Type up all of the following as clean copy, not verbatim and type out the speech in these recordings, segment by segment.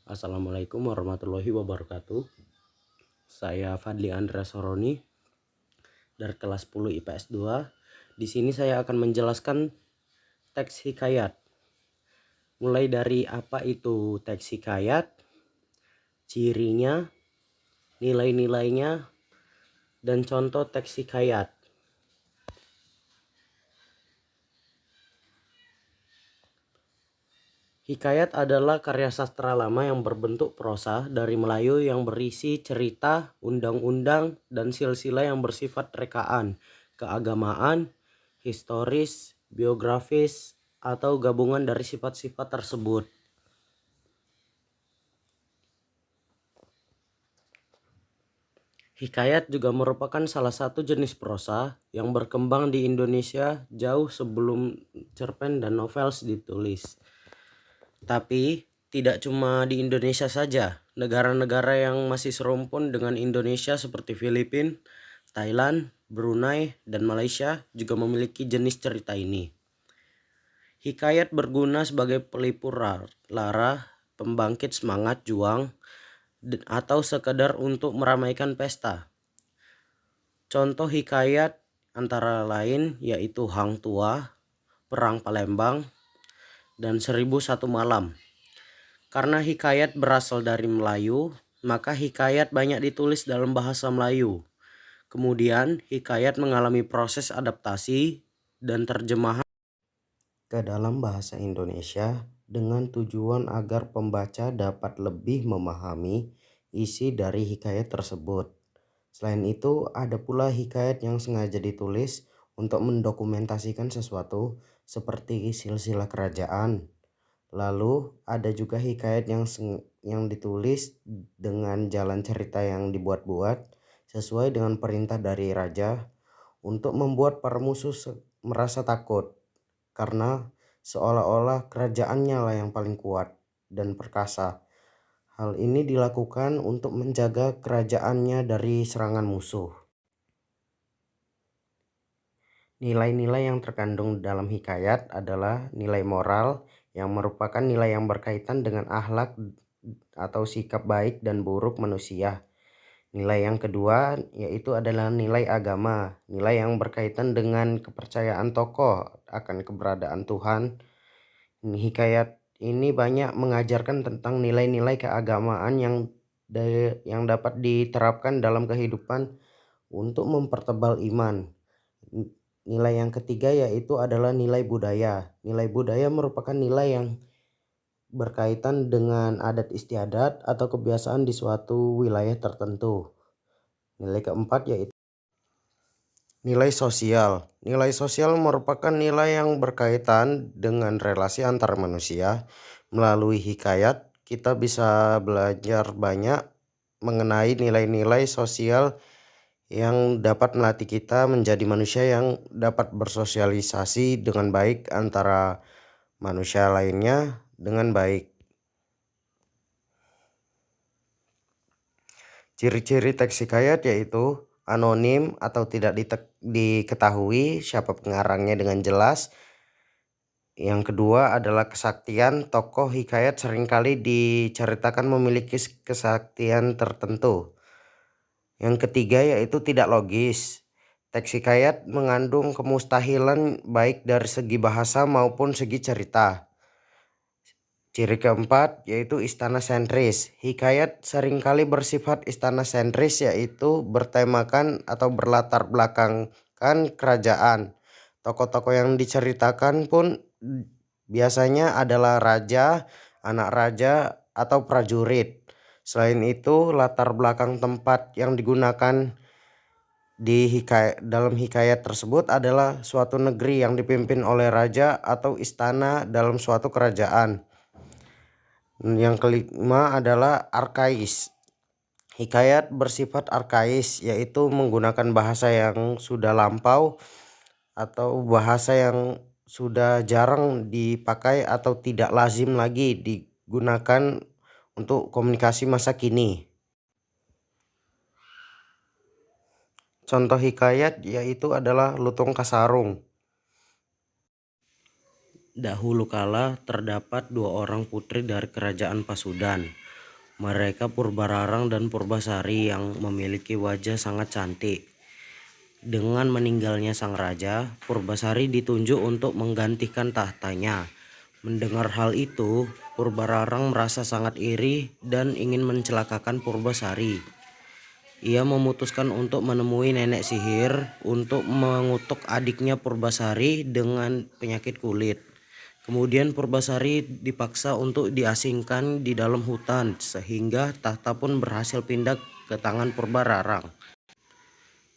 Assalamualaikum warahmatullahi wabarakatuh. Saya Fadli Andra Soroni dari kelas 10 IPS 2. Di sini saya akan menjelaskan teks hikayat. Mulai dari apa itu teks hikayat, cirinya, nilai-nilainya, dan contoh teks hikayat. Hikayat adalah karya sastra lama yang berbentuk prosa dari Melayu yang berisi cerita, undang-undang, dan silsilah yang bersifat rekaan, keagamaan, historis, biografis, atau gabungan dari sifat-sifat tersebut. Hikayat juga merupakan salah satu jenis prosa yang berkembang di Indonesia jauh sebelum cerpen dan novel ditulis. Tapi tidak cuma di Indonesia saja, negara-negara yang masih serumpun dengan Indonesia seperti Filipina, Thailand, Brunei, dan Malaysia juga memiliki jenis cerita ini. Hikayat berguna sebagai pelipur lara, pembangkit semangat juang, atau sekedar untuk meramaikan pesta. Contoh hikayat antara lain yaitu Hang Tuah, Perang Palembang, dan 1001 Malam. Karena hikayat berasal dari Melayu, maka hikayat banyak ditulis dalam bahasa Melayu. Kemudian hikayat mengalami proses adaptasi dan terjemahan ke dalam bahasa Indonesia dengan tujuan agar pembaca dapat lebih memahami isi dari hikayat tersebut. Selain itu, ada pula hikayat yang sengaja ditulis untuk mendokumentasikan sesuatu seperti silsilah kerajaan. Lalu ada juga hikayat yang ditulis dengan jalan cerita yang dibuat-buat sesuai dengan perintah dari raja untuk membuat para musuh merasa takut, karena seolah-olah kerajaannya lah yang paling kuat dan perkasa. Hal ini dilakukan untuk menjaga kerajaannya dari serangan musuh. Nilai-nilai yang terkandung dalam hikayat adalah nilai moral yang merupakan nilai yang berkaitan dengan akhlak atau sikap baik dan buruk manusia. Nilai yang kedua yaitu adalah nilai agama, nilai yang berkaitan dengan kepercayaan tokoh akan keberadaan Tuhan. Hikayat ini banyak mengajarkan tentang nilai-nilai keagamaan yang dapat diterapkan dalam kehidupan untuk mempertebal iman. Nilai yang ketiga yaitu adalah nilai budaya. Nilai budaya merupakan nilai yang berkaitan dengan adat istiadat atau kebiasaan di suatu wilayah tertentu. Nilai keempat yaitu nilai sosial. Nilai sosial merupakan nilai yang berkaitan dengan relasi antar manusia. Melalui hikayat, kita bisa belajar banyak mengenai nilai-nilai sosial yang dapat melatih kita menjadi manusia yang dapat bersosialisasi dengan baik antara manusia lainnya dengan baik. Ciri-ciri teks hikayat yaitu anonim atau tidak diketahui siapa pengarangnya dengan jelas. Yang kedua adalah kesaktian. Tokoh hikayat seringkali diceritakan memiliki kesaktian tertentu. Yang ketiga yaitu tidak logis. Teks hikayat mengandung kemustahilan baik dari segi bahasa maupun segi cerita. Ciri keempat yaitu istana sentris. Hikayat seringkali bersifat istana sentris, yaitu bertemakan atau berlatar belakangkan kerajaan. Tokoh-tokoh yang diceritakan pun biasanya adalah raja, anak raja, atau prajurit. Selain itu, latar belakang tempat yang digunakan dalam hikayat tersebut adalah suatu negeri yang dipimpin oleh raja atau istana dalam suatu kerajaan. Yang kelima adalah arkais. Hikayat bersifat arkais, yaitu menggunakan bahasa yang sudah lampau atau bahasa yang sudah jarang dipakai atau tidak lazim lagi digunakan untuk komunikasi masa kini. Contoh hikayat yaitu adalah Lutung Kasarung. Dahulu kala terdapat dua orang putri dari kerajaan Pasudan. Mereka Purbararang dan Purbasari yang memiliki wajah sangat cantik. Dengan meninggalnya sang raja, Purbasari ditunjuk untuk menggantikan tahtanya. Mendengar hal itu, Purbararang merasa sangat iri dan ingin mencelakakan Purbasari. Ia memutuskan untuk menemui nenek sihir untuk mengutuk adiknya Purbasari dengan penyakit kulit. Kemudian Purbasari dipaksa untuk diasingkan di dalam hutan sehingga tahta pun berhasil pindah ke tangan Purbararang.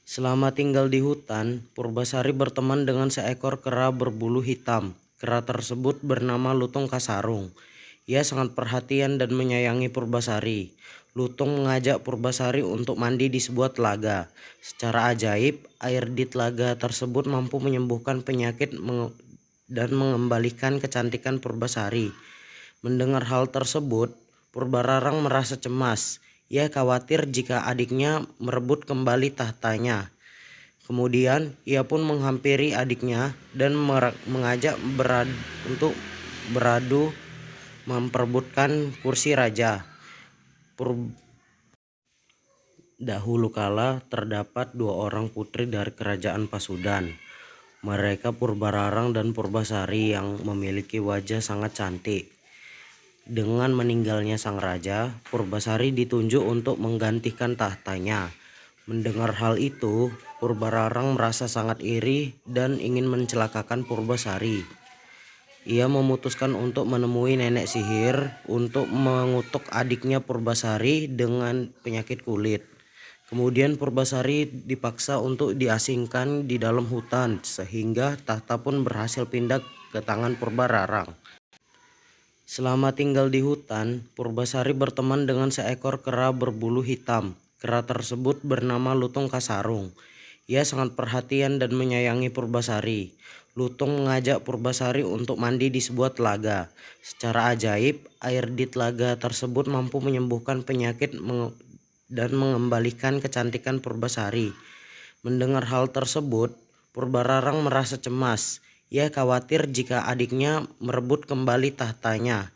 Selama tinggal di hutan, Purbasari berteman dengan seekor kera berbulu hitam. Kera tersebut bernama Lutung Kasarung. Ia sangat perhatian dan menyayangi Purbasari. Lutung mengajak Purbasari untuk mandi di sebuah telaga. Secara ajaib, air di telaga tersebut mampu menyembuhkan penyakit dan mengembalikan kecantikan Purbasari. Mendengar hal tersebut, Purbararang merasa cemas. Ia khawatir jika adiknya merebut kembali tahtanya. Kemudian ia pun menghampiri adiknya dan mengajak untuk beradu memperebutkan kursi raja. Dahulu kala terdapat dua orang putri dari kerajaan Pasudan. Mereka Purbararang dan Purbasari yang memiliki wajah sangat cantik. Dengan meninggalnya sang raja, Purbasari ditunjuk untuk menggantikan tahtanya. Mendengar hal itu, Purbararang merasa sangat iri dan ingin mencelakakan Purbasari. Ia memutuskan untuk menemui nenek sihir untuk mengutuk adiknya Purbasari dengan penyakit kulit. Kemudian Purbasari dipaksa untuk diasingkan di dalam hutan sehingga tahta pun berhasil pindah ke tangan Purbararang. Selama tinggal di hutan, Purbasari berteman dengan seekor kera berbulu hitam. Kera tersebut bernama Lutung Kasarung. Ia sangat perhatian dan menyayangi Purbasari. Lutung mengajak Purbasari untuk mandi di sebuah telaga. Secara ajaib, air di telaga tersebut mampu menyembuhkan penyakit dan mengembalikan kecantikan Purbasari. Mendengar hal tersebut, Purbararang merasa cemas. Ia khawatir jika adiknya merebut kembali tahtanya.